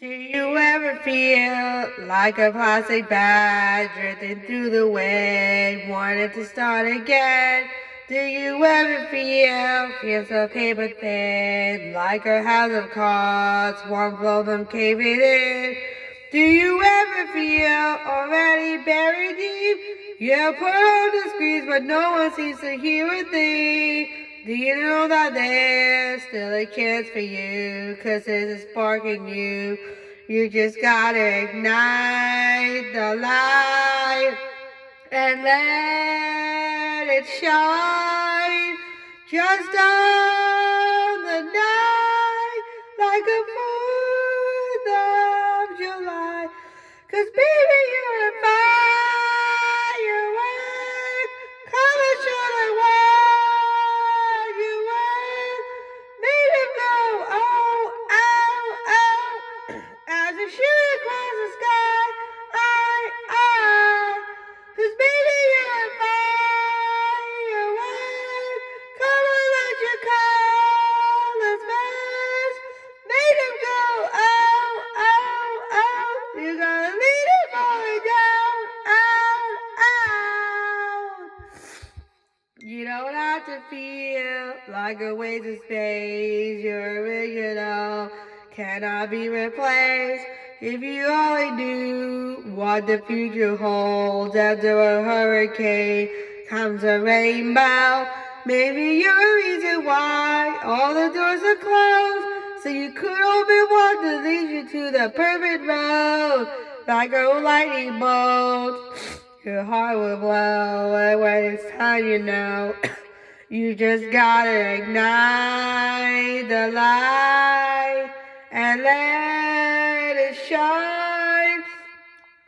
Do you ever feel like a plastic bag drifting through the wind, wanting to start again? Do you ever feel so paper thin, like a house of cards, one blow them caving in? Do you ever feel already buried deep? You put on the screens, but no one seems to hear a thing. Do you know that there's still a chance for you? 'Cause there's a spark in you. You just gotta ignite the light and let it shine. Just on the night, like a 4th of July. 'Cause baby, you're a firework. Come and show the world you work. Made him go, oh, oh, oh. As a shoot across the sky, I. 'Cause baby, you're a firework. Come on, let your colors burst. Made him go, oh, oh, oh. You gotta lead him falling down, out, out. You don't have to feel like a waste of space. Your original cannot be replaced. If you only knew what the future holds after a hurricane comes a rainbow, maybe you're a reason why all the doors are closed, so you could open one to lead you to the perfect road, like a lightning bolt. Your heart will blow, and when it's time, you know, you just gotta ignite the light and let it shine.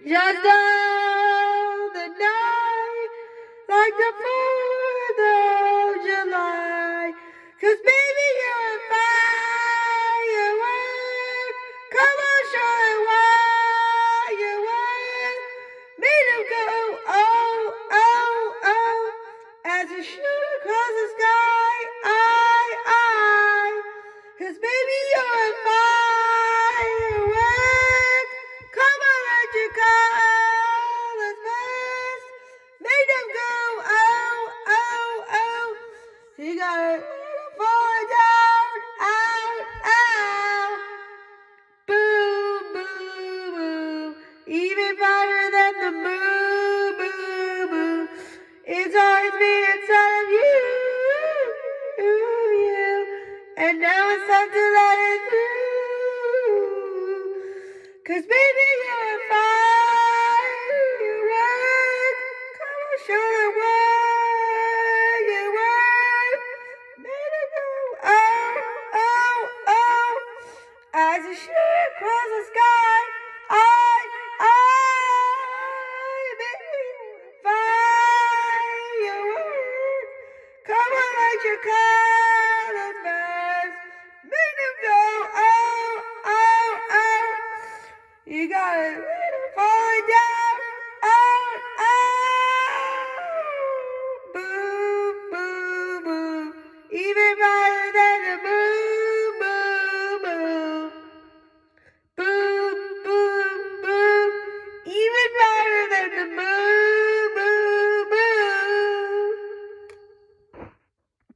Just on the night, like the 4th of July. 'Cause baby, you're a firework. Come on, show it what you worth. Made him go, oh, oh, oh. As you shoot across the sky, I. 'Cause baby, you're a firework. Come on, let your colors burst. Make them go, oh, oh, oh. You gotta fall down, out, out. Boo, boo, boo. Even brighter than the moon, boo, boo. It's always been inside of you, you. And now it's time to let it through. 'Cause baby, you're a firework. Come on, show the world you work. Made it go, oh, oh, oh. As you shoot across the sky, baby, firework. Come on, light your colors burst. Make them go, oh, oh, oh. You got it.